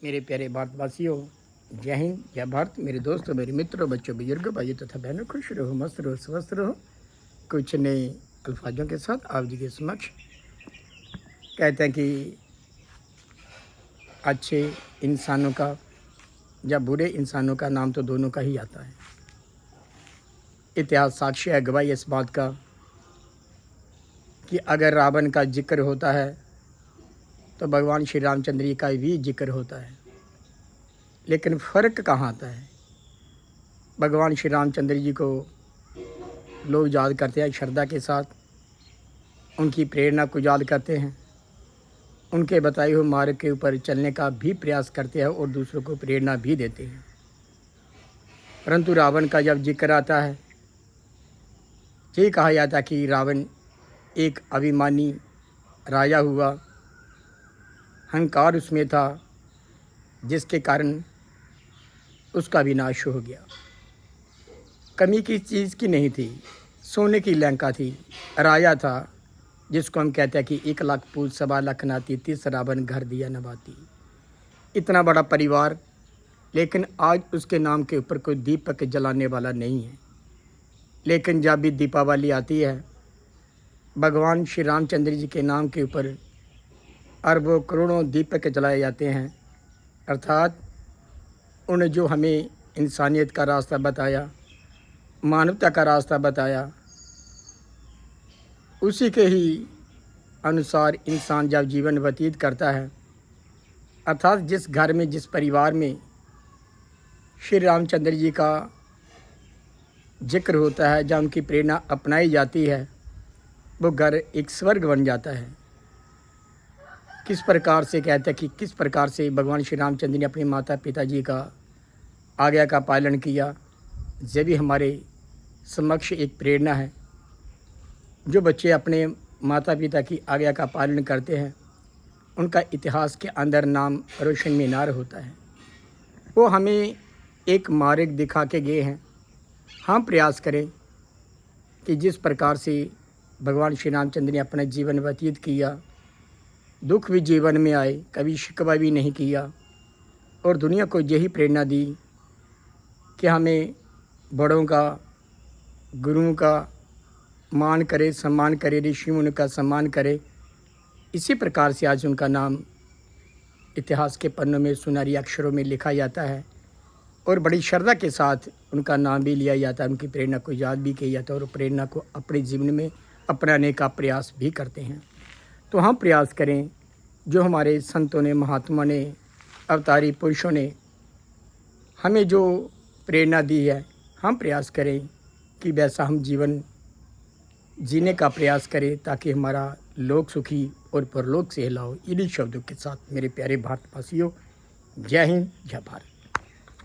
मेरे प्यारे भारतवासियों, जय हिंद, जय भारत। मेरे दोस्तों, मेरे मित्रों, बच्चों, बुजुर्गों, भाइयों तथा बहनों, खुश रहो, मस्त रहो, स्वस्थ रहो। कुछ नए अल्फाजों के साथ आप जी के समक्ष कहते हैं कि अच्छे इंसानों का या बुरे इंसानों का नाम तो दोनों का ही आता है। इतिहास साक्ष्य है, गवाही इस बात का कि अगर रावण का जिक्र होता है तो भगवान श्री रामचंद्र जी का भी जिक्र होता है। लेकिन फ़र्क कहाँ आता है? भगवान श्री रामचंद्र जी को लोग याद करते हैं श्रद्धा के साथ, उनकी प्रेरणा को याद करते हैं, उनके बताए हुए मार्ग के ऊपर चलने का भी प्रयास करते हैं और दूसरों को प्रेरणा भी देते हैं। परंतु रावण का जब जिक्र आता है, ये कहा जाता है कि रावण एक अभिमानी राजा हुआ, अहंकार उसमें था, जिसके कारण उसका विनाश हो गया। कमी की चीज़ की नहीं थी, सोने की लंका थी, राजा था जिसको हम कहते हैं कि 1 लाख पूज 1.25 लाख नाती, 30 रावण घर दिया नवाती। इतना बड़ा परिवार, लेकिन आज उसके नाम के ऊपर कोई दीपक जलाने वाला नहीं है। लेकिन जब भी दीपावली आती है, भगवान श्री रामचंद्र जी के नाम के ऊपर अरबों करोड़ों दीपक जलाए जाते हैं। अर्थात उन्हें जो हमें इंसानियत का रास्ता बताया, मानवता का रास्ता बताया, उसी के ही अनुसार इंसान जब जीवन व्यतीत करता है, अर्थात जिस घर में, जिस परिवार में श्री रामचंद्र जी का जिक्र होता है, जहाँ उनकी प्रेरणा अपनाई जाती है, वो घर एक स्वर्ग बन जाता है। किस प्रकार से कहते हैं कि किस प्रकार से भगवान श्री रामचंद्र ने अपने माता पिता जी का आज्ञा का पालन किया, ये भी हमारे समक्ष एक प्रेरणा है। जो बच्चे अपने माता पिता की आज्ञा का पालन करते हैं, उनका इतिहास के अंदर नाम रोशन मीनार होता है। वो हमें एक मार्ग दिखा के गए हैं। हम प्रयास करें कि जिस प्रकार से भगवान श्री रामचंद्र ने अपना जीवन व्यतीत किया, दुख भी जीवन में आए, कभी शिकवा भी नहीं किया, और दुनिया को यही प्रेरणा दी कि हमें बड़ों का, गुरुओं का मान करे, सम्मान करे, ऋषि मुनि का सम्मान करे। इसी प्रकार से आज उनका नाम इतिहास के पन्नों में सुनहरी अक्षरों में लिखा जाता है और बड़ी श्रद्धा के साथ उनका नाम भी लिया जाता है, उनकी प्रेरणा को याद भी किया जाता है और प्रेरणा को अपने जीवन में अपनाने का प्रयास भी करते हैं। तो हम प्रयास करें, जो हमारे संतों ने, महात्मा ने, अवतारी पुरुषों ने हमें जो प्रेरणा दी है, हम प्रयास करें कि वैसा हम जीवन जीने का प्रयास करें, ताकि हमारा लोक सुखी और परलोक से हिला हो। इन्हीं शब्दों के साथ मेरे प्यारे भारतवासियों, जय हिंद, जय भारत।